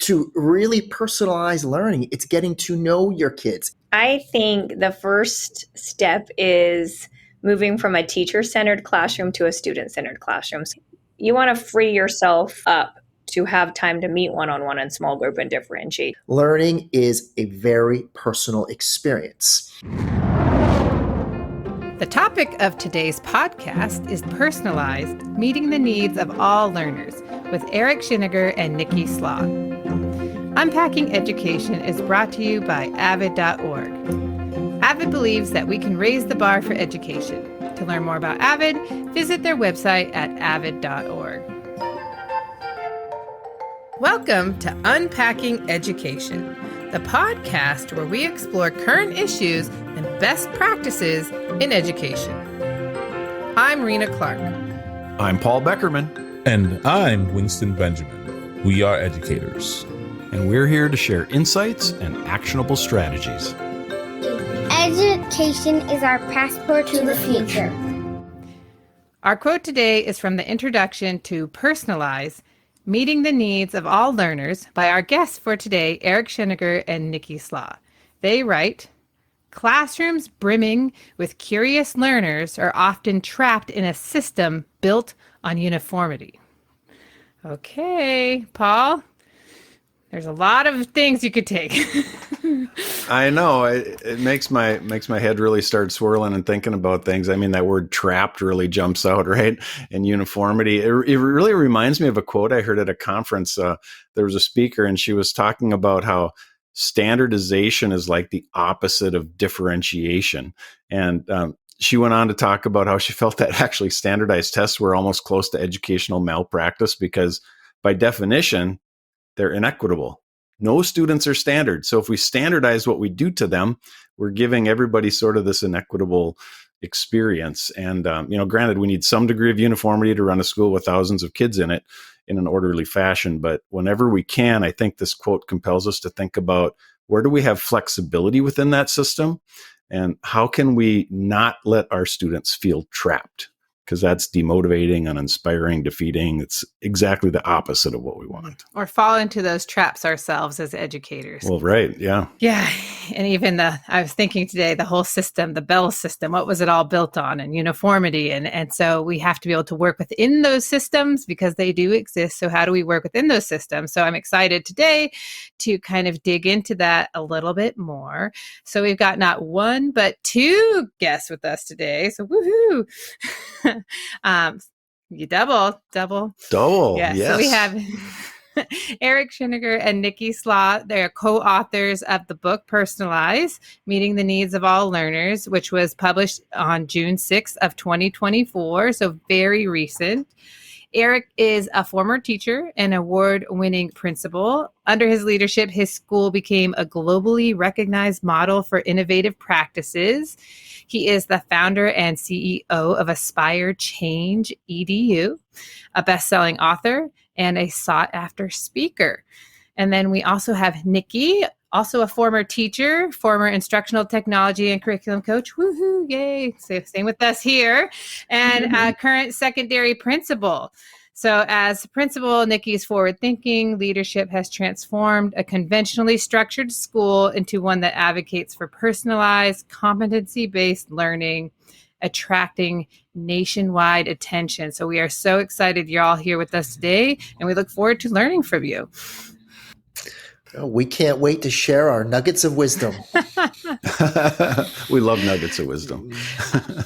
to really personalize learning, it's getting to know your kids. I think the first step is moving from a teacher-centered classroom to a student-centered classroom. You want to free yourself up to have time to meet one-on-one in small group and differentiate. Learning is a very personal experience. The topic of today's podcast is Personalized, Meeting the Needs of All Learners with Sheninger and Nicki Slaugh. Unpacking Education is brought to you by AVID.org. AVID believes that we can raise the bar for education. To learn more about AVID, visit their website at avid.org. Welcome to Unpacking Education, the podcast where we explore current issues and best practices in education. I'm Rena Clark. I'm Paul Beckerman. And I'm Winston Benjamin. We are educators. And we're here to share insights and actionable strategies. Education is our passport to the future. Our quote today is from the introduction to Personalize, Meeting the Needs of All Learners by our guests for today, Sheninger and Nicki Slaugh. They write, classrooms brimming with curious learners are often trapped in a system built on uniformity. Okay, Paul, there's a lot of things you could take. I know it makes my head really start swirling and thinking about things. I mean, that word trapped really jumps out, right? And uniformity. It really reminds me of a quote I heard at a conference. There was a speaker and she was talking about how standardization is like the opposite of differentiation. And she went on to talk about how she felt that actually standardized tests were almost close to educational malpractice because by definition, they're inequitable. No students are standard. So if we standardize what we do to them, we're giving everybody sort of this inequitable experience. And, granted, we need some degree of uniformity to run a school with thousands of kids in it in an orderly fashion. But whenever we can, I think this quote compels us to think about where do we have flexibility within that system? And how can we not let our students feel trapped? Because that's demotivating, uninspiring, defeating. It's exactly the opposite of what we want. Or fall into those traps ourselves as educators. Well, right. Yeah. Yeah. And even I was thinking today, the whole system, the Bell system, what was it all built on? And uniformity. And so we have to be able to work within those systems because they do exist. So how do we work within those systems? So I'm excited today to kind of dig into that a little bit more. So we've got not one, but two guests with us today. So woohoo. You double. Yeah, yes. So we have Sheninger and Nicki Slaugh. They're co-authors of the book Personalize, Meeting the Needs of All Learners, which was published on June 6th of 2024, so very recent. Eric is a former teacher and award-winning principal. Under his leadership, his school became a globally recognized model for innovative practices. He is the founder and CEO of Aspire Change EDU, a best-selling author, and a sought-after speaker. And then we also have Nicki, also a former teacher, former instructional technology and curriculum coach. Woohoo, yay. So same with us here. And current secondary principal. So as principal, Nicki's forward-thinking leadership has transformed a conventionally structured school into one that advocates for personalized, competency-based learning, attracting nationwide attention. So we are so excited you're all here with us today, and we look forward to learning from you. We can't wait to share our nuggets of wisdom. We love nuggets of wisdom.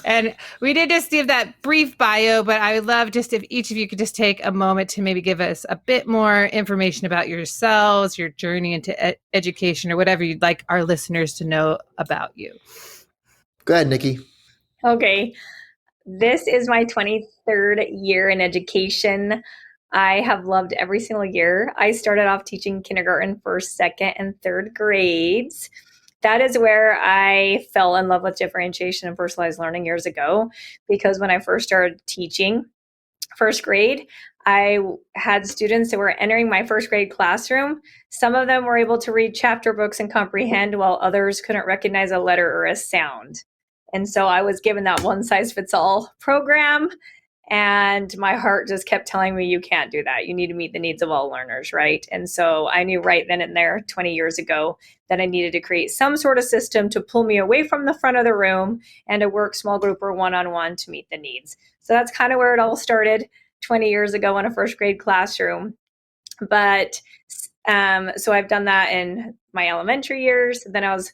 And we did just give that brief bio, but I would love just if each of you could just take a moment to maybe give us a bit more information about yourselves, your journey into education, or whatever you'd like our listeners to know about you. Go ahead, Nicki. Okay. This is my 23rd year in education. I have loved every single year. I started off teaching kindergarten, first, second, and third grades. That is where I fell in love with differentiation and personalized learning years ago, because when I first started teaching first grade, I had students that were entering my first grade classroom. Some of them were able to read chapter books and comprehend, while others couldn't recognize a letter or a sound. And so I was given that one-size-fits-all program. And my heart just kept telling me, you can't do that. You need to meet the needs of all learners, right? And so I knew right then and there, 20 years ago, that I needed to create some sort of system to pull me away from the front of the room and to work small group or one-on-one to meet the needs. So that's kind of where it all started 20 years ago in a first grade classroom. But so I've done that in my elementary years. Then I was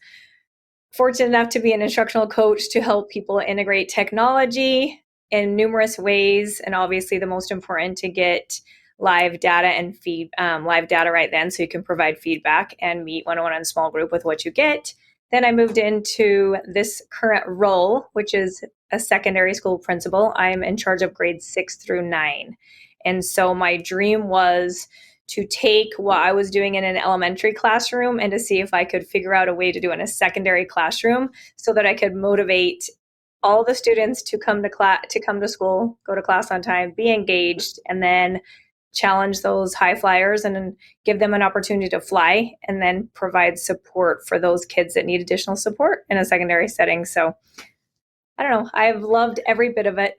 fortunate enough to be an instructional coach to help people integrate technology in numerous ways, and obviously the most important to get live data and live data right then, so you can provide feedback and meet one-on-one and small group with what you get. Then I moved into this current role, which is a secondary school principal. I'm in charge of grades 6 through 9, and so my dream was to take what I was doing in an elementary classroom and to see if I could figure out a way to do it in a secondary classroom, so that I could motivate all the students to come to class, to come to school, go to class on time, be engaged, and then challenge those high flyers and then give them an opportunity to fly, and then provide support for those kids that need additional support in a secondary setting. So I don't know, I've loved every bit of it.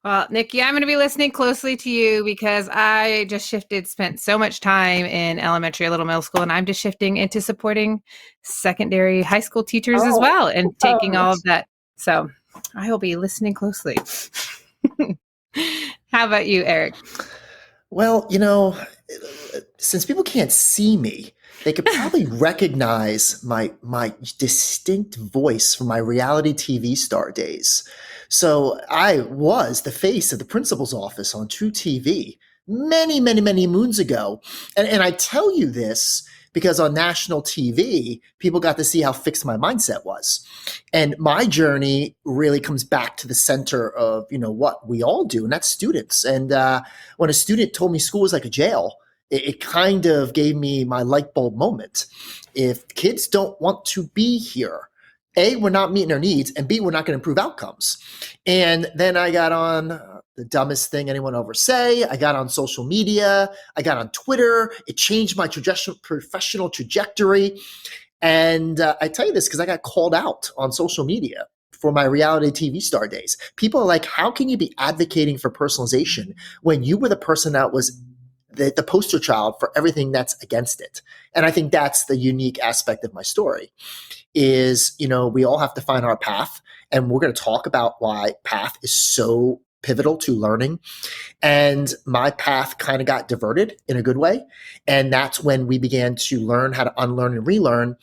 Well, Nikki, I'm going to be listening closely to you because I just spent so much time in elementary, little middle school, and I'm just shifting into supporting secondary high school teachers as well, and taking all of that. So I will be listening closely. How about you, Eric? Well, since people can't see me, they could probably recognize my distinct voice from my reality TV star days. So I was the face of the principal's office on True TV many, many, many moons ago. And I tell you this because on national TV, people got to see how fixed my mindset was. And my journey really comes back to the center of, what we all do, and that's students. And when a student told me school was like a jail, it kind of gave me my light bulb moment. If kids don't want to be here, A, we're not meeting their needs, and B, we're not going to improve outcomes. And then I got on the dumbest thing anyone will ever say. I got on social media. I got on Twitter. It changed my professional trajectory. And I tell you this because I got called out on social media for my reality TV star days. People are like, how can you be advocating for personalization when you were the person that was the poster child for everything that's against it? And I think that's the unique aspect of my story is, we all have to find our path. And we're going to talk about why path is so pivotal to learning. And my path kind of got diverted in a good way. And that's when we began to learn how to unlearn and relearn.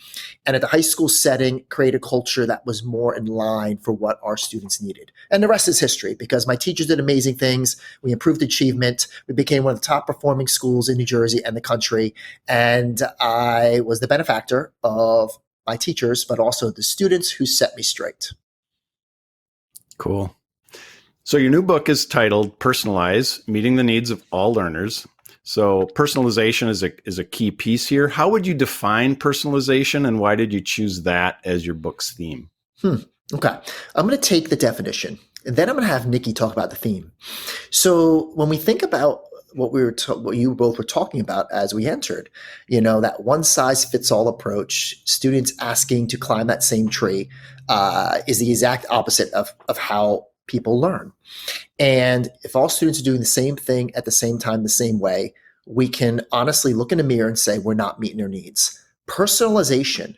And at the high school setting, create a culture that was more in line for what our students needed. And the rest is history because my teachers did amazing things. We improved achievement. We became one of the top performing schools in New Jersey and the country. And I was the benefactor of my teachers, but also the students who set me straight. Cool. So your new book is titled Personalize, Meeting the Needs of All Learners. So personalization is a key piece here. How would you define personalization, and why did you choose that as your book's theme? Okay. I'm going to take the definition, and then I'm going to have Nikki talk about the theme. So when we think about what you both were talking about as we entered, that one size fits all approach, students asking to climb that same tree, is the exact opposite of how people learn. And if all students are doing the same thing at the same time, the same way, we can honestly look in the mirror and say, we're not meeting their needs. Personalization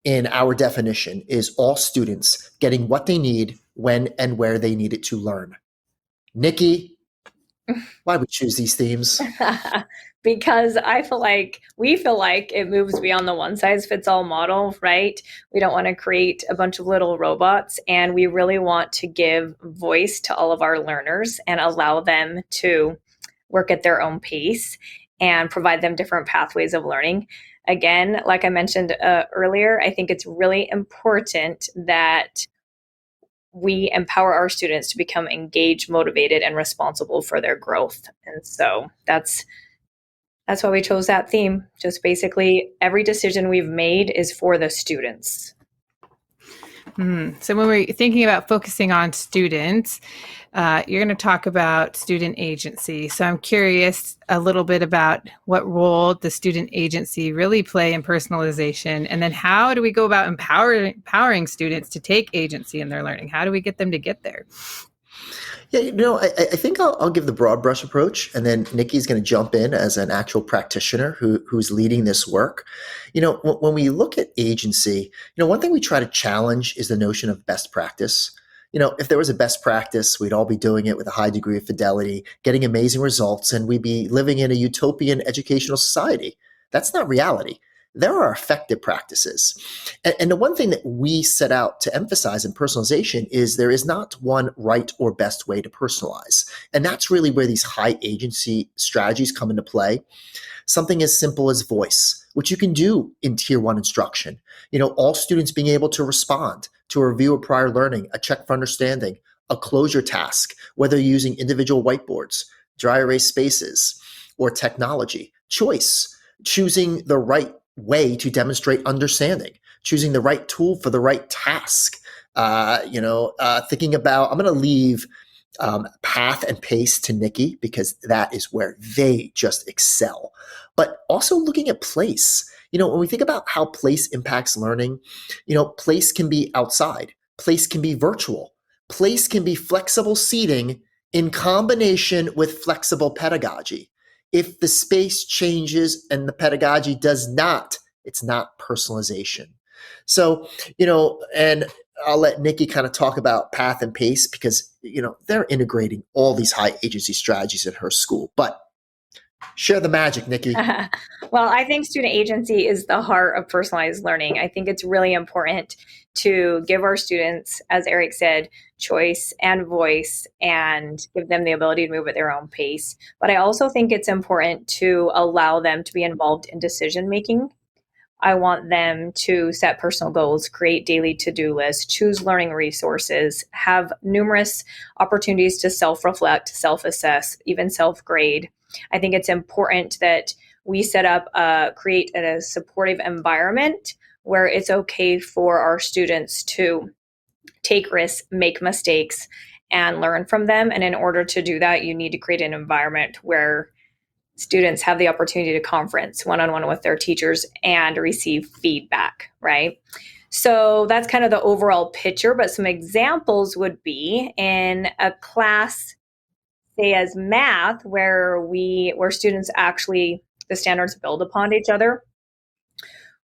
in our definition is all students getting what they need when and where they need it to learn. Nikki, why would we choose these themes? Because we feel like it moves beyond the one size fits all model, right? We don't want to create a bunch of little robots, and we really want to give voice to all of our learners and allow them to work at their own pace and provide them different pathways of learning. Again, like I mentioned earlier, I think it's really important that we empower our students to become engaged, motivated, and responsible for their growth. And so that's why we chose that theme. Just basically every decision we've made is for the students. So when we're thinking about focusing on students, you're going to talk about student agency. So I'm curious a little bit about what role the student agency really play in personalization, and then how do we go about empowering students to take agency in their learning? How do we get them to get there? Yeah, I think I'll give the broad brush approach, and then Nikki's going to jump in as an actual practitioner who's leading this work. When we look at agency, one thing we try to challenge is the notion of best practice. If there was a best practice, we'd all be doing it with a high degree of fidelity, getting amazing results, and we'd be living in a utopian educational society. That's not reality. There are effective practices. And the one thing that we set out to emphasize in personalization is there is not one right or best way to personalize. And that's really where these high agency strategies come into play. Something as simple as voice, which you can do in tier one instruction. All students being able to respond to a review of prior learning, a check for understanding, a closure task, whether you're using individual whiteboards, dry erase spaces, or technology. Choice, choosing the right way to demonstrate understanding, choosing the right tool for the right task. Thinking about, I'm going to leave path and pace to Nikki because that is where they just excel. But also looking at place. When we think about how place impacts learning, place can be outside, place can be virtual, place can be flexible seating in combination with flexible pedagogy. If the space changes and the pedagogy does not, it's not personalization. So, and I'll let Nikki kind of talk about path and pace because, they're integrating all these high agency strategies at her school. But share the magic, Nikki. Well, I think student agency is the heart of personalized learning. I think it's really important to give our students, as Eric said, choice and voice and give them the ability to move at their own pace. But I also think it's important to allow them to be involved in decision making. I want them to set personal goals, create daily to-do lists, choose learning resources, have numerous opportunities to self-reflect, self-assess, even self-grade. I think it's important that we set up, create a supportive environment where it's okay for our students to take risks, make mistakes, and learn from them. And in order to do that, you need to create an environment where students have the opportunity to conference one-on-one with their teachers and receive feedback, right? So that's kind of the overall picture, but some examples would be in a class, say as math, where students actually, the standards build upon each other.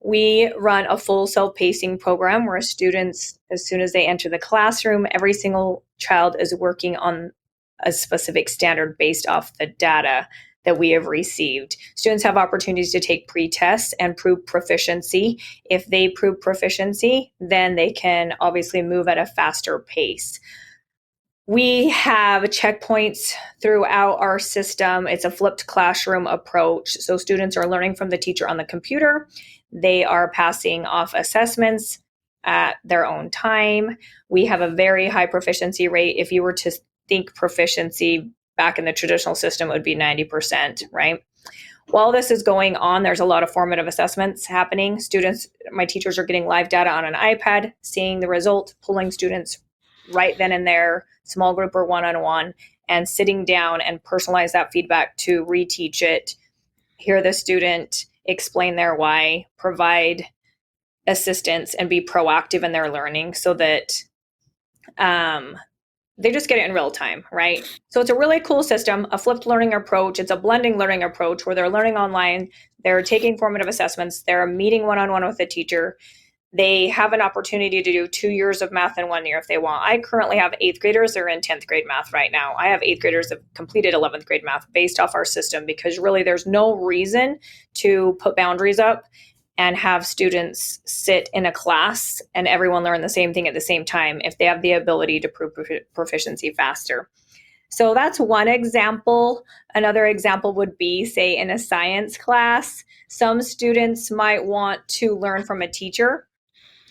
We run a full self-pacing program where students, as soon as they enter the classroom, every single child is working on a specific standard based off the data that we have received. Students have opportunities to take pre-tests and prove proficiency. If they prove proficiency, then they can obviously move at a faster pace. We have checkpoints throughout our system. It's a flipped classroom approach. So students are learning from the teacher on the computer. They are passing off assessments at their own time. We have a very high proficiency rate. If you were to think proficiency back in the traditional system, it would be 90%, right? While this is going on, there's a lot of formative assessments happening. My teachers are getting live data on an iPad, seeing the result, pulling students right then and there, small group or one-on-one, and sitting down and personalize that feedback to reteach it, hear the student, explain their why, provide assistance, and be proactive in their learning so that they just get it in real time, right? So it's a really cool system, a flipped learning approach. It's a blending learning approach where they're learning online, they're taking formative assessments, they're meeting one-on-one with the teacher. They have an opportunity to do 2 years of math in 1 year if they want. I currently have 8th graders. They're in 10th grade math right now. I have 8th graders that completed 11th grade math based off our system because really there's no reason to put boundaries up and have students sit in a class and everyone learn the same thing at the same time if they have the ability to prove proficiency faster. So that's one example. Another example would be, say, in a science class, some students might want to learn from a teacher.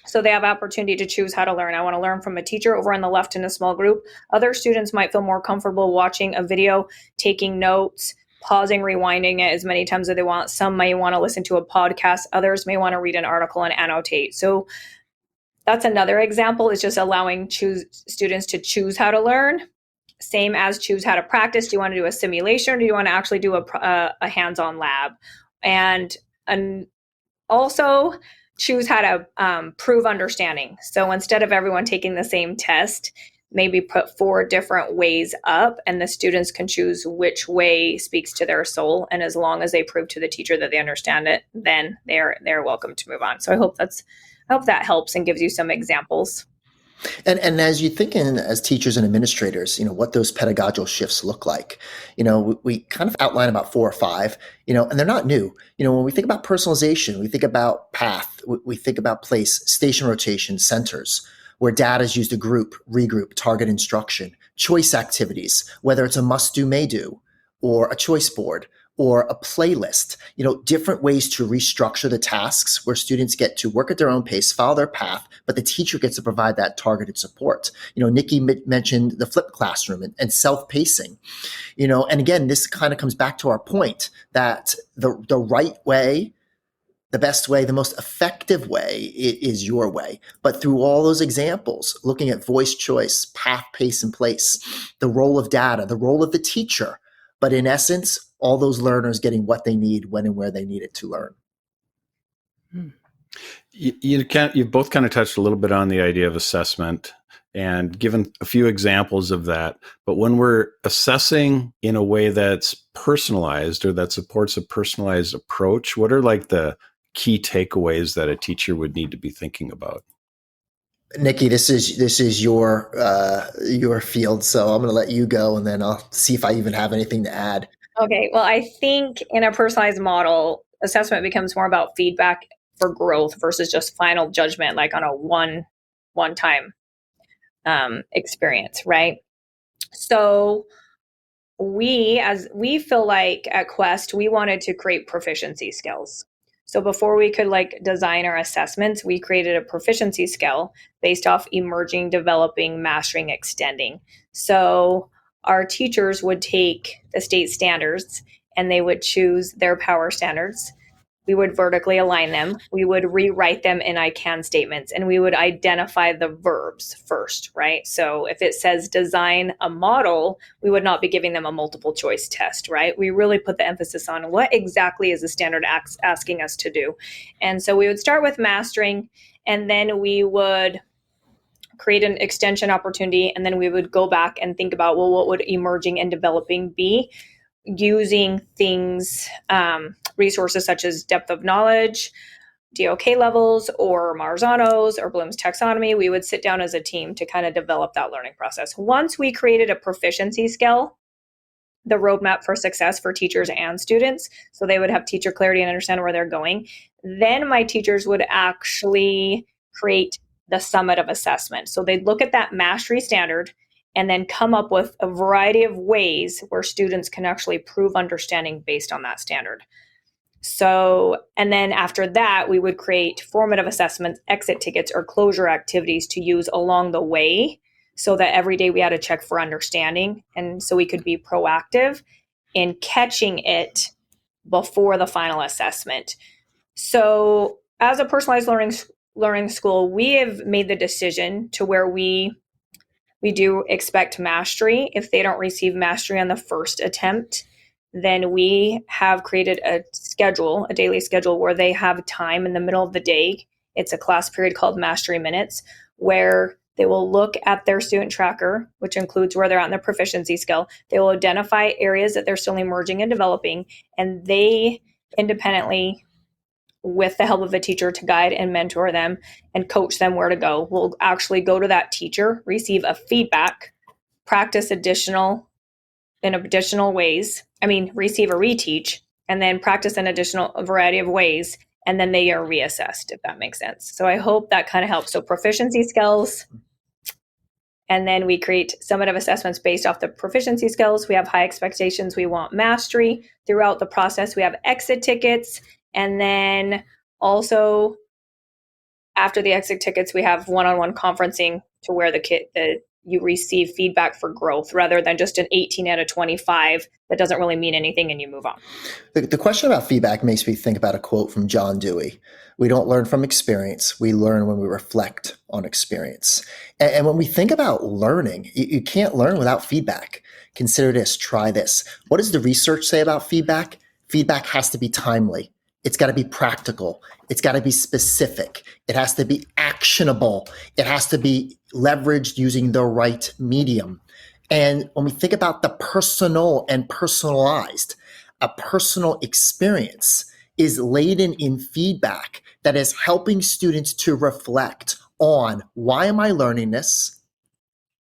So they have opportunity to choose how to learn. I want to learn from a teacher over on the left in a small group. Other students might feel more comfortable watching a video, taking notes, pausing, rewinding it as many times as they want. Some may want to listen to a podcast. Others may want to read an article and annotate. So that's another example, is just allowing students to choose how to learn. Same as choose how to practice. Do you want to do a simulation or do you want to actually do a hands-on lab? And also choose how to prove understanding. So instead of everyone taking the same test, maybe put 4 different ways up, and the students can choose which way speaks to their soul. And as long as they prove to the teacher that they understand it, then they're welcome to move on. So I hope that helps and gives you some examples. And as you think in as teachers and administrators, what those pedagogical shifts look like, we kind of outline about 4 or 5, and they're not new. When we think about personalization, we think about path, we think about place, station rotation, centers, where data is used to group, regroup, target instruction, choice activities, whether it's a must do, may do, or a choice board, or a playlist, different ways to restructure the tasks where students get to work at their own pace, follow their path, but the teacher gets to provide that targeted support. Nikki mentioned the flipped classroom and self-pacing, and again, this kind of comes back to our point that the right way, the best way, the most effective way is your way. But through all those examples, looking at voice choice, path, pace, and place, the role of data, the role of the teacher, but in essence, all those learners getting what they need, when and where they need it to learn. You've both kind of touched a little bit on the idea of assessment and given a few examples of that. But when we're assessing in a way that's personalized or that supports a personalized approach, what are like the key takeaways that a teacher would need to be thinking about? Nikki, this is your field, so I'm going to let you go, and then I'll see if I even have anything to add. Okay, well, I think in a personalized model, assessment becomes more about feedback for growth versus just final judgment, like on a one-time experience, right? So we feel like at Quest, we wanted to create proficiency skills. So before we could design our assessments, we created a proficiency scale based off emerging, developing, mastering, extending. So our teachers would take the state standards and they would choose their power standards. We would vertically align them. We would rewrite them in I can statements, and we would identify the verbs first, right? So if it says design a model, we would not be giving them a multiple choice test, right? We really put the emphasis on what exactly is the standard asking us to do. And so we would start with mastering, and then we would create an extension opportunity, and then we would go back and think about, well, what would emerging and developing be? Using things, resources such as depth of knowledge, DOK levels, or Marzano's, or Bloom's taxonomy. We would sit down as a team to kind of develop that learning process. Once we created a proficiency scale, the roadmap for success for teachers and students, so they would have teacher clarity and understand where they're going, then my teachers would actually create the summit of assessment. So they'd look at that mastery standard and then come up with a variety of ways where students can actually prove understanding based on that standard. So, and then after that, we would create formative assessments, exit tickets, or closure activities to use along the way, so that every day we had to check for understanding. And so we could be proactive in catching it before the final assessment. So as a personalized learning school, we have made the decision to where we do expect mastery. If they don't receive mastery on the first attempt, then we have created a daily schedule where they have time in the middle of the day. It's a class period called Mastery Minutes, where they will look at their student tracker, which includes where they're at in their proficiency scale. They will identify areas that they're still emerging and developing, and they independently, with the help of a teacher to guide and mentor them and coach them where to go, will actually go to that teacher, receive a feedback, practice in additional ways. Receive a reteach, and then practice in a variety of ways. And then they are reassessed, if that makes sense. So I hope that kind of helps. So proficiency skills, and then we create summative assessments based off the proficiency skills. We have high expectations. We want mastery throughout the process. We have exit tickets. And then also after the exit tickets, we have one-on-one conferencing to where you receive feedback for growth rather than just an 18 out of 25 that doesn't really mean anything and you move on. The question about feedback makes me think about a quote from John Dewey. We don't learn from experience. We learn when we reflect on experience. And when we think about learning, you can't learn without feedback. Consider this, try this. What does the research say about feedback? Feedback has to be timely. It's got to be practical. It's got to be specific. It has to be actionable. It has to be leveraged using the right medium. And when we think about the personal and personalized, a personal experience is laden in feedback that is helping students to reflect on, why am I learning this?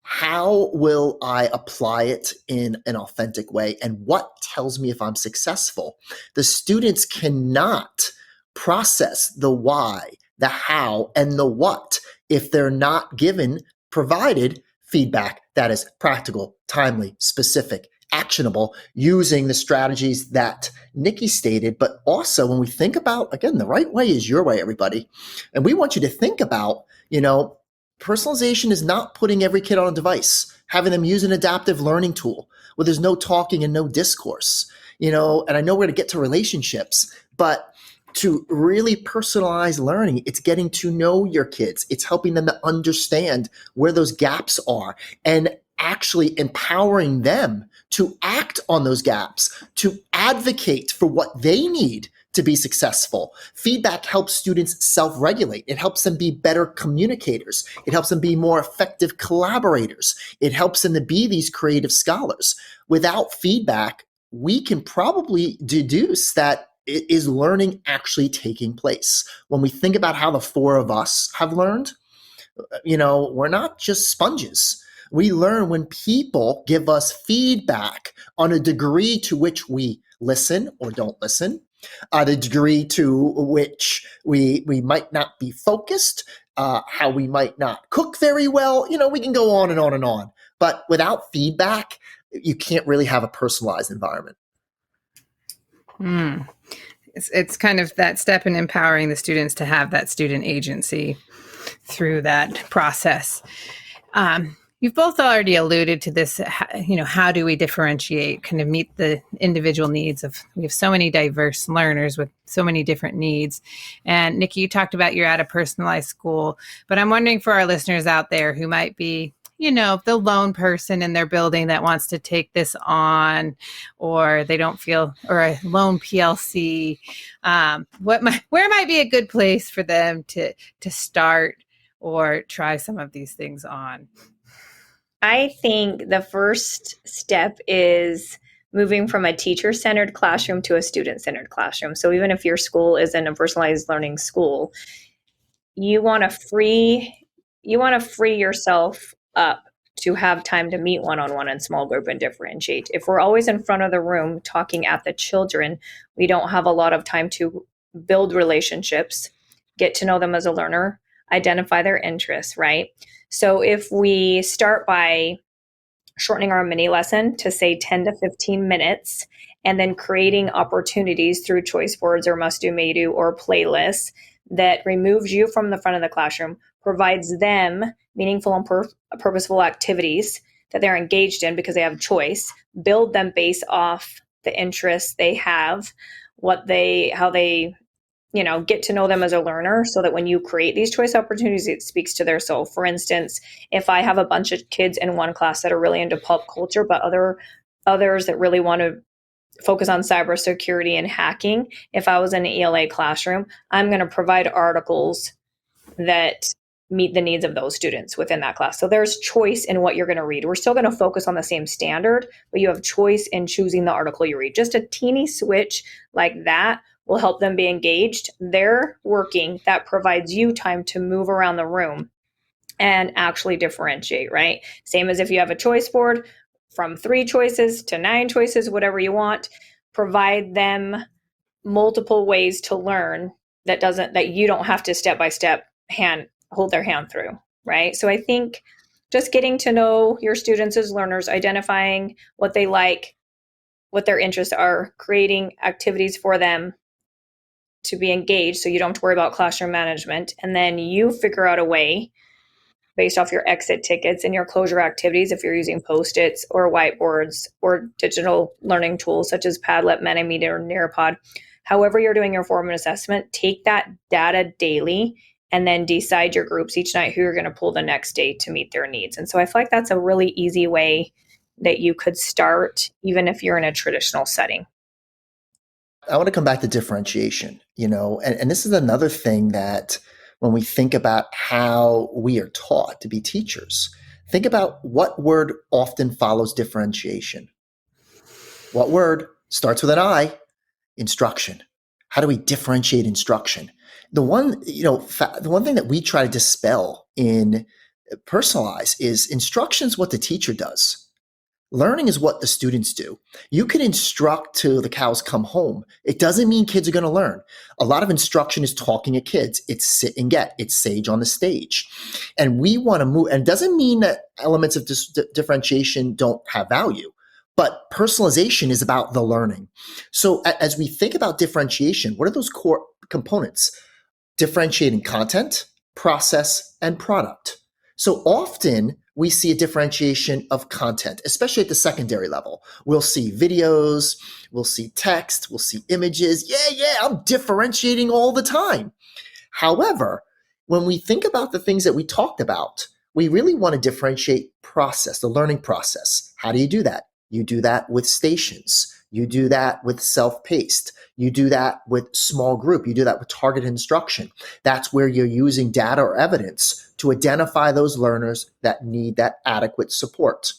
How will I apply it in an authentic way? And what tells me if I'm successful? The students cannot process the why, the how, and the what if they're not provided feedback that is practical, timely, specific, actionable, using the strategies that Nicki stated. But also, when we think about, again, the right way is your way, everybody. And we want you to think about, personalization is not putting every kid on a device, having them use an adaptive learning tool where there's no talking and no discourse, and I know we're going to get to relationships, but to really personalize learning, it's getting to know your kids. It's helping them to understand where those gaps are and actually empowering them to act on those gaps, to advocate for what they need to be successful. Feedback helps students self-regulate. It helps them be better communicators. It helps them be more effective collaborators. It helps them to be these creative scholars. Without feedback, we can probably deduce that is learning actually taking place. When we think about how the four of us have learned, we're not just sponges. We learn when people give us feedback on a degree to which we listen or don't listen, the degree to which we might not be focused, how we might not cook very well. We can go on and on and on. But without feedback, you can't really have a personalized environment. It's kind of that step in empowering the students to have that student agency through that process. You've both already alluded to this, how do we differentiate, kind of meet the individual needs we have so many diverse learners with so many different needs. And Nicki, you talked about you're at a personalized school, but I'm wondering for our listeners out there who might be, the lone person in their building that wants to take this on, or they don't feel, or a lone PLC, where might be a good place for them to start or try some of these things on? I think the first step is moving from a teacher-centered classroom to a student-centered classroom. So even if your school isn't a personalized learning school, you want to free yourself up to have time to meet one-on-one in small group and differentiate. If we're always in front of the room talking at the children, we don't have a lot of time to build relationships, get to know them as a learner, identify their interests, right? So if we start by shortening our mini lesson to say 10 to 15 minutes, and then creating opportunities through choice boards or must do, may do, or playlists that removes you from the front of the classroom, provides them meaningful and purposeful activities that they're engaged in because they have choice, build them based off the interests they have, how they get to know them as a learner, so that when you create these choice opportunities, it speaks to their soul. For instance, if I have a bunch of kids in one class that are really into pop culture, but others that really want to focus on cybersecurity and hacking, if I was in an ELA classroom, I'm going to provide articles that meet the needs of those students within that class. So there's choice in what you're going to read. We're still going to focus on the same standard, but you have choice in choosing the article you read. Just a teeny switch like that will help them be engaged. They're working. That provides you time to move around the room and actually differentiate, right? Same as if you have a choice board from 3 choices to 9 choices, whatever you want. Provide them multiple ways to learn that you don't have to step by step hold their hand through, right? So I think just getting to know your students as learners, identifying what they like, what their interests are, creating activities for them to be engaged so you don't have to worry about classroom management. And then you figure out a way based off your exit tickets and your closure activities, if you're using Post-its or whiteboards or digital learning tools such as Padlet, Mentimeter, or Nearpod. However you're doing your formative assessment, take that data daily and then decide your groups each night who you're going to pull the next day to meet their needs. And so I feel like that's a really easy way that you could start, even if you're in a traditional setting. I want to come back to differentiation, and this is another thing that when we think about how we are taught to be teachers, think about what word often follows differentiation. What word starts with an I? Instruction. How do we differentiate instruction? The one thing that we try to dispel in Personalize is instruction is what the teacher does. Learning is what the students do. You can instruct till the cows come home. It doesn't mean kids are going to learn. A lot of instruction is talking at kids. It's sit and get. It's sage on the stage. And we want to move. And it doesn't mean that elements of differentiation don't have value. But personalization is about the learning. So as we think about differentiation, what are those core components? Differentiating content, process, and product. So often we see a differentiation of content, especially at the secondary level. We'll see videos, we'll see text, we'll see images. Yeah, I'm differentiating all the time. However, when we think about the things that we talked about, we really want to differentiate process, the learning process. How do you do that? You do that with stations. You do that with self-paced. You do that with small group. You do that with targeted instruction. That's where you're using data or evidence to identify those learners that need that adequate support.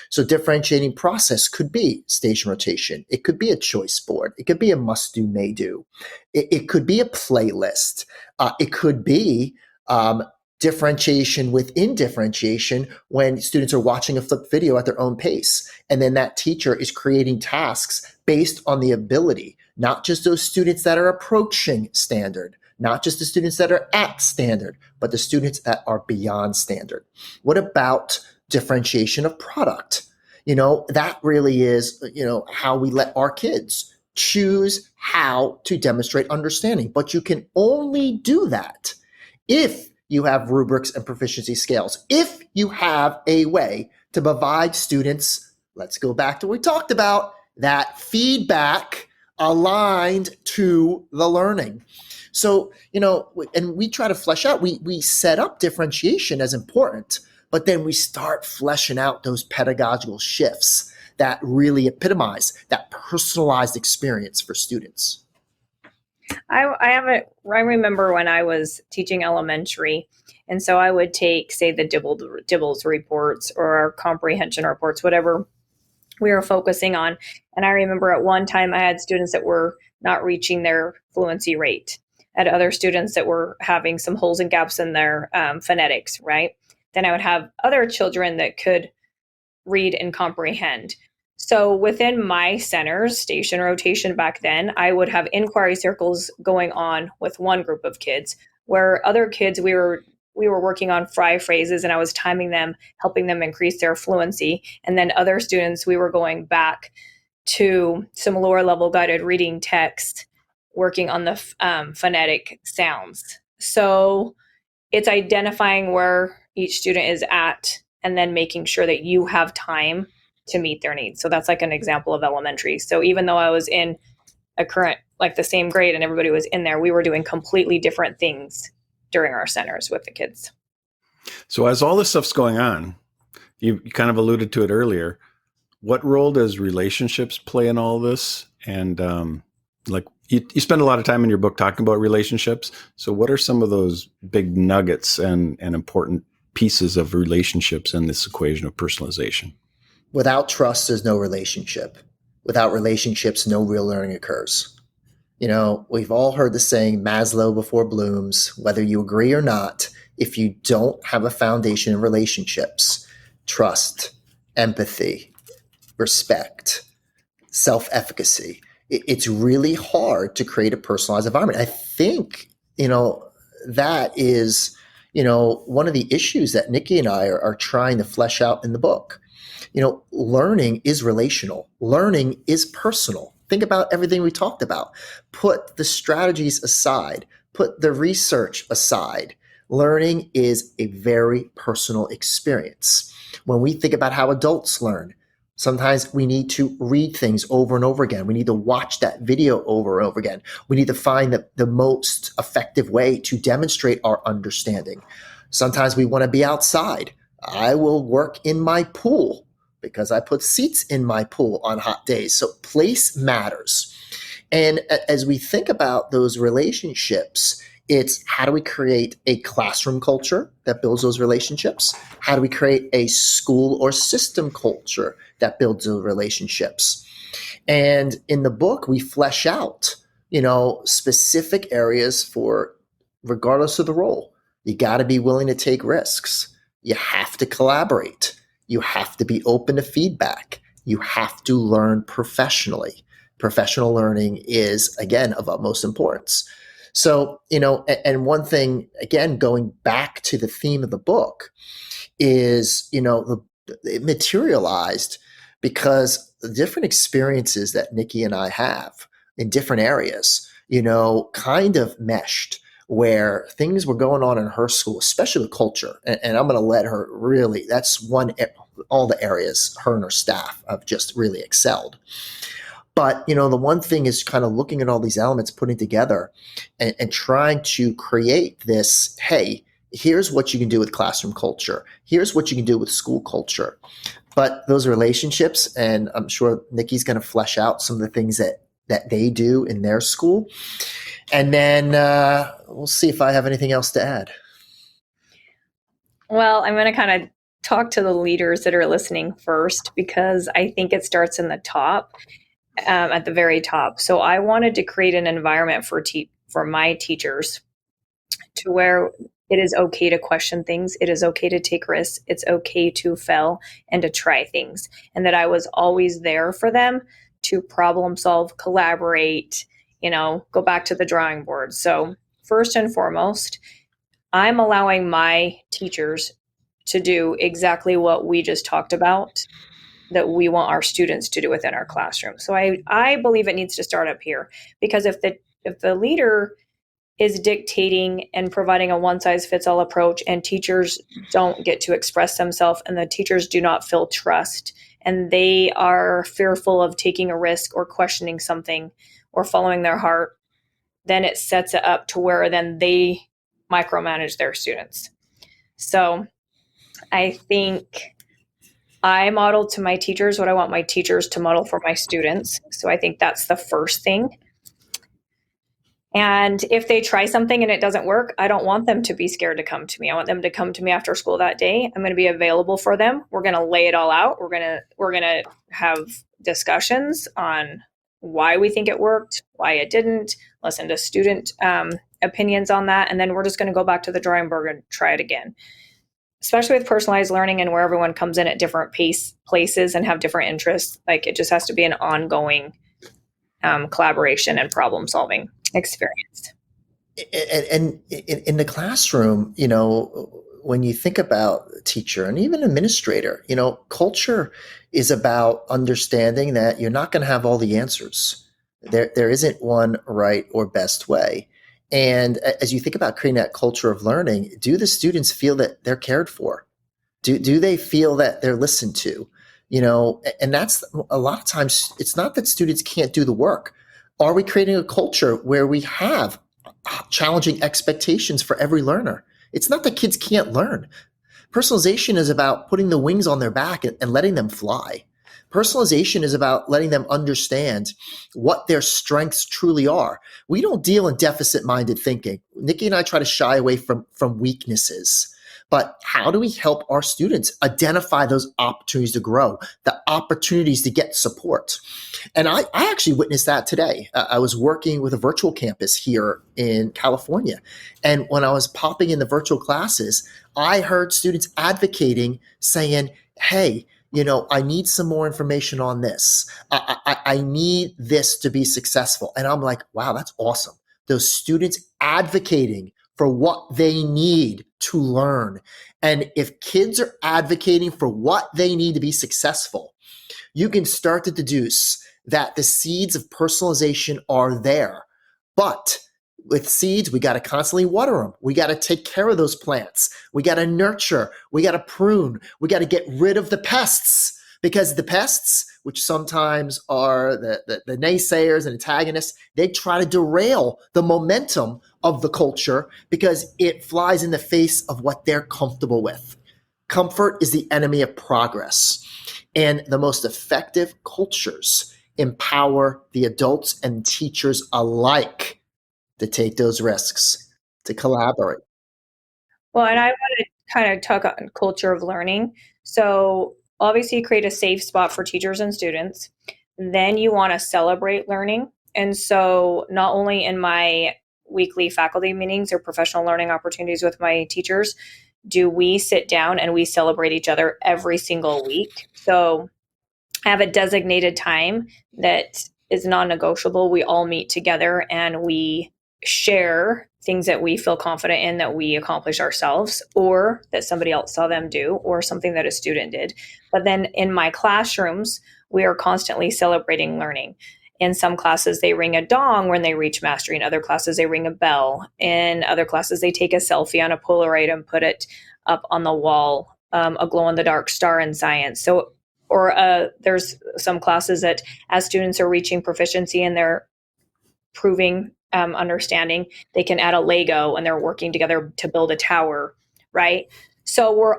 So differentiating process could be station rotation. It could be a choice board. It could be a must do, may do. It could be a playlist. It could be differentiation within differentiation when students are watching a flipped video at their own pace. And then that teacher is creating tasks based on the ability, not just those students that are approaching standard, not just the students that are at standard, but the students that are beyond standard. What about differentiation of product? That really is, how we let our kids choose how to demonstrate understanding. But you can only do that if you have rubrics and proficiency scales. If you have a way to provide students, let's go back to what we talked about, that feedback aligned to the learning. So, and we try to flesh out, we set up differentiation as important, but then we start fleshing out those pedagogical shifts that really epitomize that personalized experience for students. I remember when I was teaching elementary, and so I would take, say, the Dibbles reports or our comprehension reports, whatever we were focusing on. And I remember at one time I had students that were not reaching their fluency rate. I had other students that were having some holes and gaps in their phonetics, right? Then I would have other children that could read and comprehend. So within my centers, station rotation back then, I would have inquiry circles going on with one group of kids, where other kids we were working on fry phrases, and I was timing them, helping them increase their fluency. And then other students, we were going back to some lower level guided reading text, working on the phonetic sounds. So it's identifying where each student is at and then making sure that you have time to meet their needs. So that's like an example of elementary. So even though I was in a current, like the same grade and everybody was in there, we were doing completely different things during our centers with the kids. So as all this stuff's going on, you kind of alluded to it earlier, what role does relationships play in all this? And you spend a lot of time in your book talking about relationships. So what are some of those big nuggets and important pieces of relationships in this equation of personalization? Without trust, there's no relationship. Without relationships, no real learning occurs. We've all heard the saying, Maslow before Bloom's, whether you agree or not, if you don't have a foundation in relationships, trust, empathy, respect, self-efficacy, it's really hard to create a personalized environment. I think, that is, one of the issues that Nicki and I are trying to flesh out in the book. Learning is relational. Learning is personal. Think about everything we talked about. Put the strategies aside. Put the research aside. Learning is a very personal experience. When we think about how adults learn, sometimes we need to read things over and over again. We need to watch that video over and over again. We need to find the most effective way to demonstrate our understanding. Sometimes we want to be outside. I will work in my pool because I put seats in my pool on hot days. So place matters. And as we think about those relationships, it's how do we create a classroom culture that builds those relationships? How do we create a school or system culture that builds those relationships? And in the book, we flesh out, specific areas for regardless of the role. You got to be willing to take risks. You have to collaborate. You have to be open to feedback. You have to learn professionally. Professional learning is, again, of utmost importance. So, and one thing, again, going back to the theme of the book is, it materialized because the different experiences that Nicki and I have in different areas, kind of meshed where things were going on in her school, especially with culture. And I'm going to let her really, that's all the areas her and her staff have just really excelled. But, the one thing is kind of looking at all these elements, putting together and trying to create this, hey, here's what you can do with classroom culture. Here's what you can do with school culture. But those relationships, and I'm sure Nicki's going to flesh out some of the things that they do in their school. And then we'll see if I have anything else to add. Well, I'm going to kind of talk to the leaders that are listening first, because I think it starts in the top, at the very top. So I wanted to create an environment for my teachers to where it is okay to question things. It is okay to take risks. It's okay to fail and to try things. And that I was always there for them to problem solve, collaborate, go back to the drawing board. So first and foremost, I'm allowing my teachers to do exactly what we just talked about, that we want our students to do within our classroom. So I believe it needs to start up here, because if the leader is dictating and providing a one-size-fits-all approach, and teachers don't get to express themselves, and the teachers do not feel trust, and they are fearful of taking a risk or questioning something or following their heart, then it sets it up to where then they micromanage their students. So I think I model to my teachers what I want my teachers to model for my students. So I think that's the first thing. And if they try something and it doesn't work, I don't want them to be scared to come to me. I want them to come to me after school that day. I'm going to be available for them. We're going to lay it all out. We're going to have discussions on why we think it worked, why it didn't, listen to student opinions on that. And then we're just going to go back to the drawing board and try it again. Especially with personalized learning and where everyone comes in at different places and have different interests. Like, it just has to be an ongoing collaboration and problem solving experience. And in the classroom, when you think about teacher and even administrator, culture is about understanding that you're not going to have all the answers. There isn't one right or best way. And as you think about creating that culture of learning, do the students feel that they're cared for? Do they feel that they're listened to? And that's a lot of times, it's not that students can't do the work. Are we creating a culture where we have challenging expectations for every learner? It's not that kids can't learn. Personalization is about putting the wings on their back and letting them fly. Personalization is about letting them understand what their strengths truly are. We don't deal in deficit-minded thinking. Nicki and I try to shy away from weaknesses. But how do we help our students identify those opportunities to grow, the opportunities to get support? And I actually witnessed that today. I was working with a virtual campus here in California. And when I was popping in the virtual classes, I heard students advocating, saying, hey, I need some more information on this. I need this to be successful. And I'm like, wow, that's awesome. Those students advocating for what they need to learn. And if kids are advocating for what they need to be successful, you can start to deduce that the seeds of personalization are there. But with seeds, we got to constantly water them. We got to take care of those plants. We got to nurture. We got to prune. We got to get rid of the pests, because the pests, which sometimes are the naysayers and antagonists, they try to derail the momentum of the culture because it flies in the face of what they're comfortable with. Comfort is the enemy of progress. And the most effective cultures empower the adults and teachers alike to take those risks, to collaborate. Well, and I want to kind of talk on culture of learning. So obviously create a safe spot for teachers and students. Then you want to celebrate learning. And so not only in my weekly faculty meetings or professional learning opportunities with my teachers, do we sit down and we celebrate each other every single week. So I have a designated time that is non-negotiable. We all meet together and we share things that we feel confident in that we accomplish ourselves or that somebody else saw them do or something that a student did. But then in my classrooms, we are constantly celebrating learning. In some classes, they ring a dong when they reach mastery. In other classes, they ring a bell. In other classes, they take a selfie on a Polaroid and put it up on the wall, a glow-in-the-dark star in science. So, or there's some classes that as students are reaching proficiency and they're proving understanding, they can add a Lego and they're working together to build a tower, right? So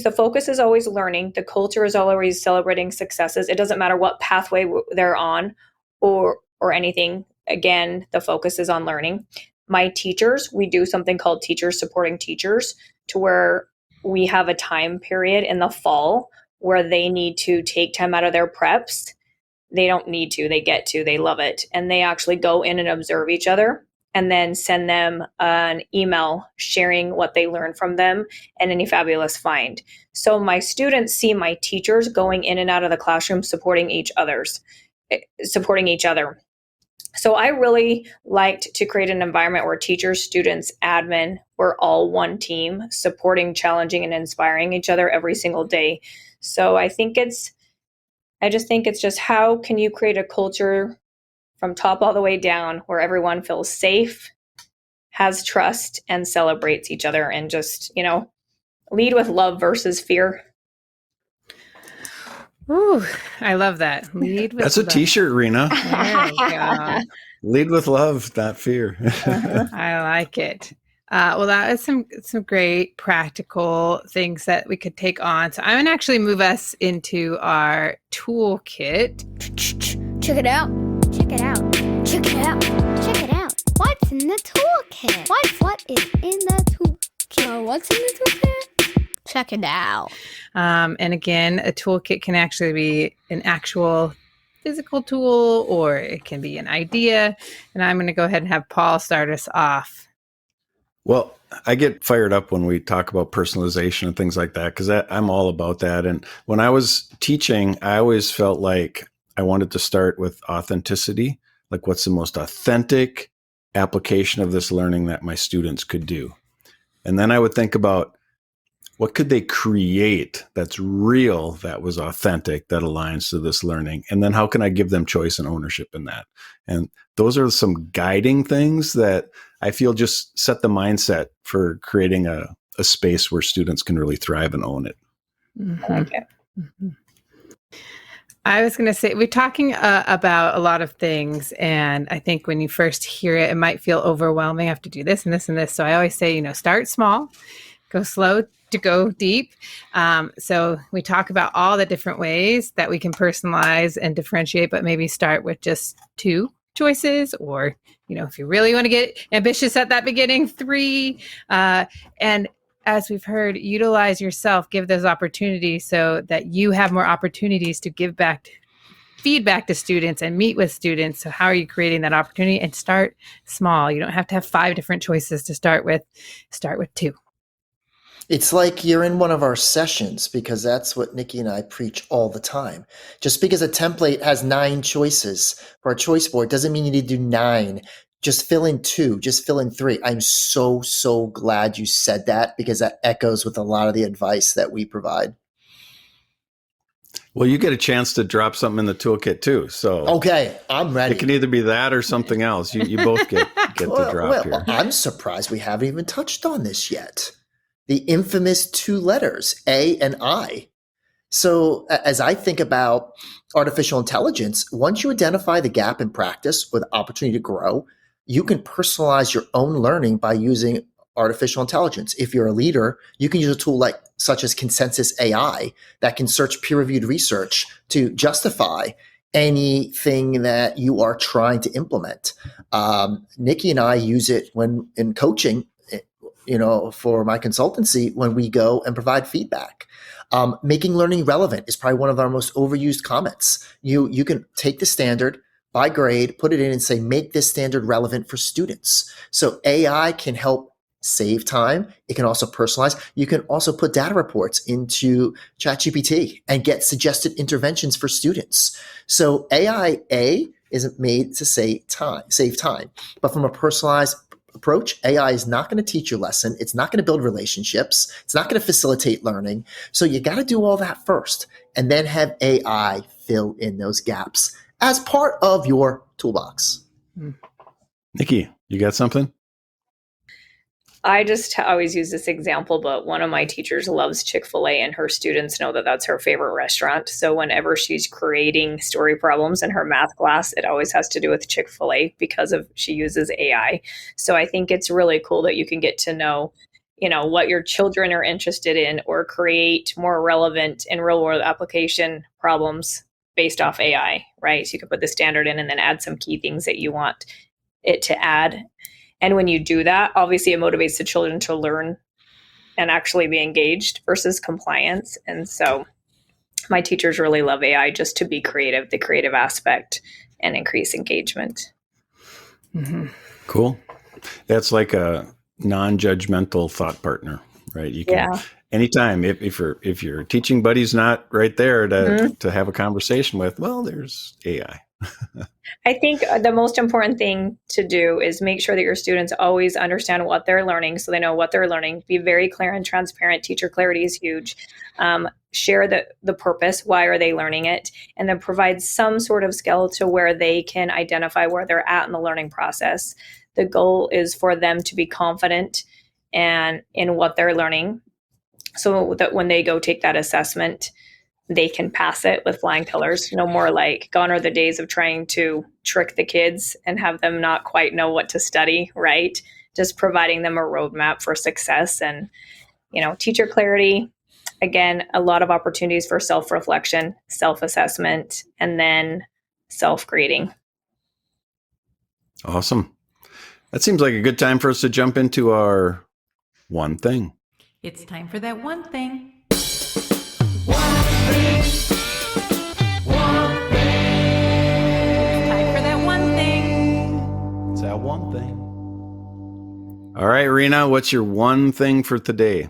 the focus is always learning. The culture is always celebrating successes. It doesn't matter what pathway they're on or anything. Again, the focus is on learning. My teachers, we do something called teachers supporting teachers, to where we have a time period in the fall where they need to take time out of their preps. They don't need to, they get to, they love it. And they actually go in and observe each other and then send them an email sharing what they learned from them and any fabulous find. So my students see my teachers going in and out of the classroom supporting each other. So I really liked to create an environment where teachers, students, admin, we're all one team, supporting, challenging, and inspiring each other every single day. So I just think it's just how can you create a culture from top all the way down where everyone feels safe, has trust, and celebrates each other, and just, lead with love versus fear. Ooh, I love that. Lead with That's a love. t-shirt, Rena. There we go. Lead with love, not fear. I like it. Well, that is some great practical things that we could take on. So I'm going to actually move us into our toolkit. Check it out. Check it out. Check it out. Check it out. What's in the toolkit? What is in the toolkit? What's in the toolkit? Check it out. And again, a toolkit can actually be an actual physical tool, or it can be an idea. And I'm going to go ahead and have Paul start us off. Well, I get fired up when we talk about personalization and things like that, because I'm all about that. And when I was teaching, I always felt like I wanted to start with authenticity, like what's the most authentic application of this learning that my students could do. And then I would think about what could they create that's real, that was authentic, that aligns to this learning? And then how can I give them choice and ownership in that? And those are some guiding things that I feel just set the mindset for creating a space where students can really thrive and own it. Mm-hmm. I like it. Mm-hmm. I was going to say, we're talking about a lot of things, and I think when you first hear it, it might feel overwhelming. I have to do this and this and this. So I always say, start small, go slow to go deep. So we talk about all the different ways that we can personalize and differentiate, but maybe start with just 2 choices, or, if you really want to get ambitious at that beginning, 3, and as we've heard, utilize yourself, give those opportunities so that you have more opportunities to give back feedback to students and meet with students. So how are you creating that opportunity? And start small. You don't have to have 5 different choices to start with. Start with 2. It's like you're in one of our sessions, because that's what Nikki and I preach all the time. Just because a template has 9 choices for a choice board doesn't mean you need to do 9. Just fill in 2, just fill in 3. I'm so glad you said that, because that echoes with a lot of the advice that we provide. Well, you get a chance to drop something in the toolkit too. So okay, I'm ready. It can either be that or something else. You both get to drop here. I'm surprised we haven't even touched on this yet. The infamous 2 letters, A and I. So as I think about artificial intelligence, once you identify the gap in practice or the opportunity to grow, you can personalize your own learning by using artificial intelligence. If you're a leader, you can use a tool such as Consensus AI that can search peer-reviewed research to justify anything that you are trying to implement. Nikki and I use it when in coaching, for my consultancy, when we go and provide feedback. Making learning relevant is probably one of our most overused comments. You can take the standard by grade, put it in and say, make this standard relevant for students. So AI can help save time. It can also personalize. You can also put data reports into ChatGPT and get suggested interventions for students. So AI isn't made to save time, but from a personalized approach, AI is not going to teach you a lesson. It's not going to build relationships. It's not going to facilitate learning. So you got to do all that first and then have AI fill in those gaps as part of your toolbox. Nikki, you got something? I just always use this example, but one of my teachers loves Chick-fil-A and her students know that that's her favorite restaurant. So whenever she's creating story problems in her math class, it always has to do with Chick-fil-A because she uses AI. So I think it's really cool that you can get to know, what your children are interested in or create more relevant and real world application problems based off AI, right? So you can put the standard in and then add some key things that you want it to add. And when you do that, obviously it motivates the children to learn and actually be engaged versus compliance. And so my teachers really love AI just to be creative, the creative aspect, and increase engagement. Mm-hmm. Cool. That's like a non-judgmental thought partner, right? You can anytime if your teaching buddy's not right there to have a conversation with, well, there's AI. I think the most important thing to do is make sure that your students always understand what they're learning so they know what they're learning. Be very clear and transparent. Teacher clarity is huge. Share the purpose. Why are they learning it? And then provide some sort of skill to where they can identify where they're at in the learning process. The goal is for them to be confident and in what they're learning so that when they go take that assessment, they can pass it with flying colors. No more like gone are the days of trying to trick the kids and have them not quite know what to study, right? Just providing them a roadmap for success and, teacher clarity. Again, a lot of opportunities for self-reflection, self-assessment, and then self-grading. Awesome. That seems like a good time for us to jump into our one thing. It's time for that one thing. One thing. All right, Rena, what's your one thing for today?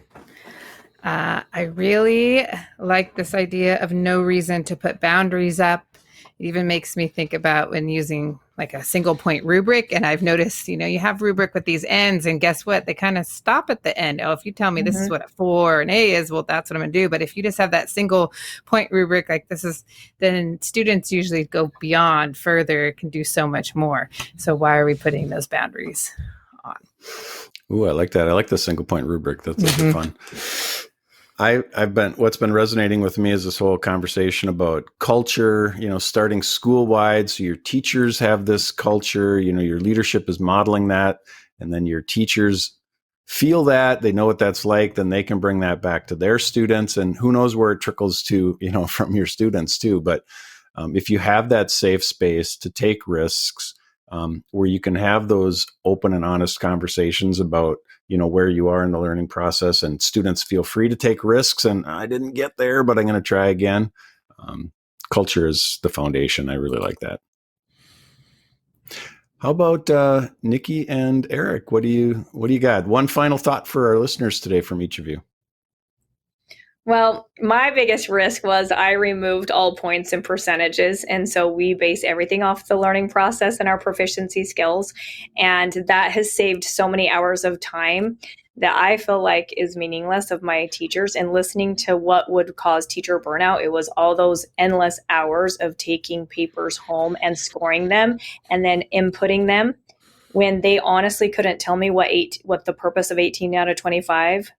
I really like this idea of no reason to put boundaries up. It even makes me think about when using like a single point rubric. And I've noticed, you have rubric with these ends and guess what? They kind of stop at the end. Oh, if you tell me this is what a 4 and A is, well, that's what I'm going to do. But if you just have that single point rubric, like this is, then students usually go beyond further, can do so much more. So why are we putting those boundaries on? Ooh, I like that. I like the single point rubric. That's fun. What's been resonating with me is this whole conversation about culture, starting school wide. So your teachers have this culture, your leadership is modeling that. And then your teachers feel that, they know what that's like, then they can bring that back to their students. And who knows where it trickles to, from your students too. But if you have that safe space to take risks, where you can have those open and honest conversations about, where you are in the learning process, and students feel free to take risks. And I didn't get there, but I'm going to try again. Culture is the foundation. I really like that. How about Nikki and Eric? What do you got? One final thought for our listeners today from each of you. Well, my biggest risk was I removed all points and percentages. And so we base everything off the learning process and our proficiency skills. And that has saved so many hours of time that I feel like is meaningless of my teachers. And listening to what would cause teacher burnout, it was all those endless hours of taking papers home and scoring them and then inputting them when they honestly couldn't tell me what the purpose of 18 out of 25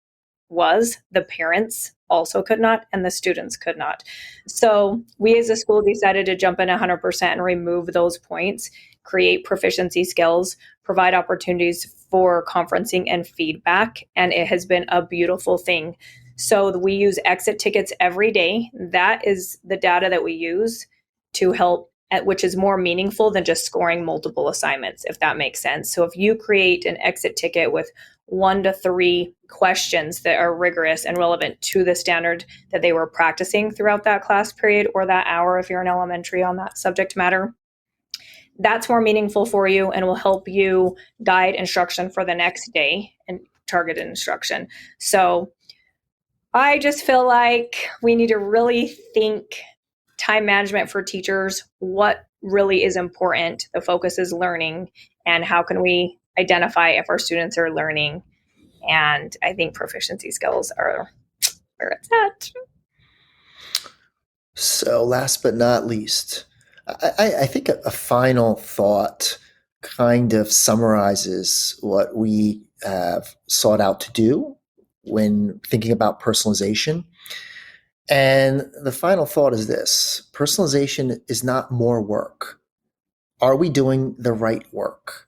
was. The parents also could not, and the students could not. So we as a school decided to jump in 100% and remove those points, create proficiency skills, provide opportunities for conferencing and feedback. And it has been a beautiful thing. So we use exit tickets every day. That is the data that we use to help which is more meaningful than just scoring multiple assignments, if that makes sense. So if you create an exit ticket with 1 to 3 questions that are rigorous and relevant to the standard that they were practicing throughout that class period or that hour, if you're in elementary on that subject matter, that's more meaningful for you and will help you guide instruction for the next day and targeted instruction. So I just feel like we need to really think time management for teachers, what really is important. The focus is learning, and how can we identify if our students are learning. And I think proficiency skills are where it's at. So last but not least, I think a final thought kind of summarizes what we have sought out to do when thinking about personalization. And the final thought is this: personalization is not more work. Are we doing the right work?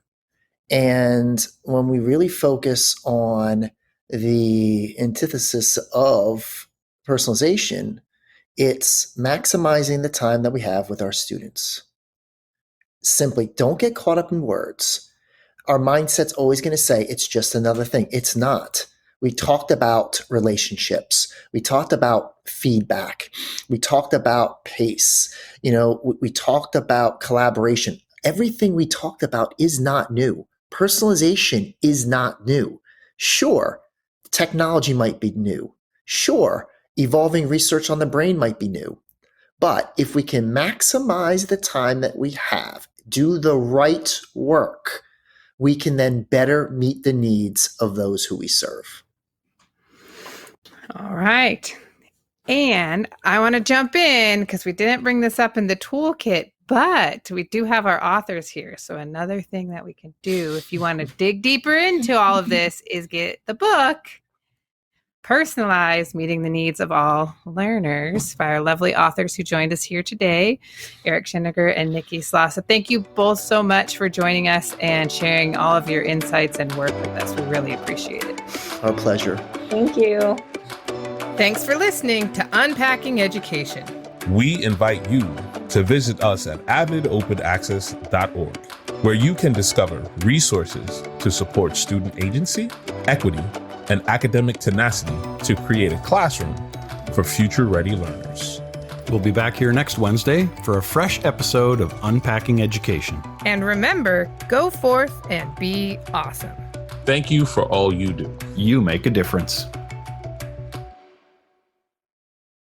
And when we really focus on the antithesis of personalization, it's maximizing the time that we have with our students. Simply don't get caught up in words. Our mindset's always going to say it's just another thing. It's not. We talked about relationships. We talked about feedback. We talked about pace. We talked about collaboration. Everything we talked about is not new. Personalization is not new. Sure, technology might be new. Sure, evolving research on the brain might be new. But if we can maximize the time that we have, do the right work, we can then better meet the needs of those who we serve. All right. And I want to jump in because we didn't bring this up in the toolkit, but we do have our authors here. So another thing that we can do if you want to dig deeper into all of this is get the book, Personalize, Meeting the Needs of All Learners, by our lovely authors who joined us here today, Eric Sheninger and Nicki Slaugh. So thank you both so much for joining us and sharing all of your insights and work with us. We really appreciate it. Our pleasure. Thank you. Thanks for listening to Unpacking Education. We invite you to visit us at avidopenaccess.org, where you can discover resources to support student agency, equity, and academic tenacity to create a classroom for future-ready learners. We'll be back here next Wednesday for a fresh episode of Unpacking Education. And remember, go forth and be awesome. Thank you for all you do. You make a difference.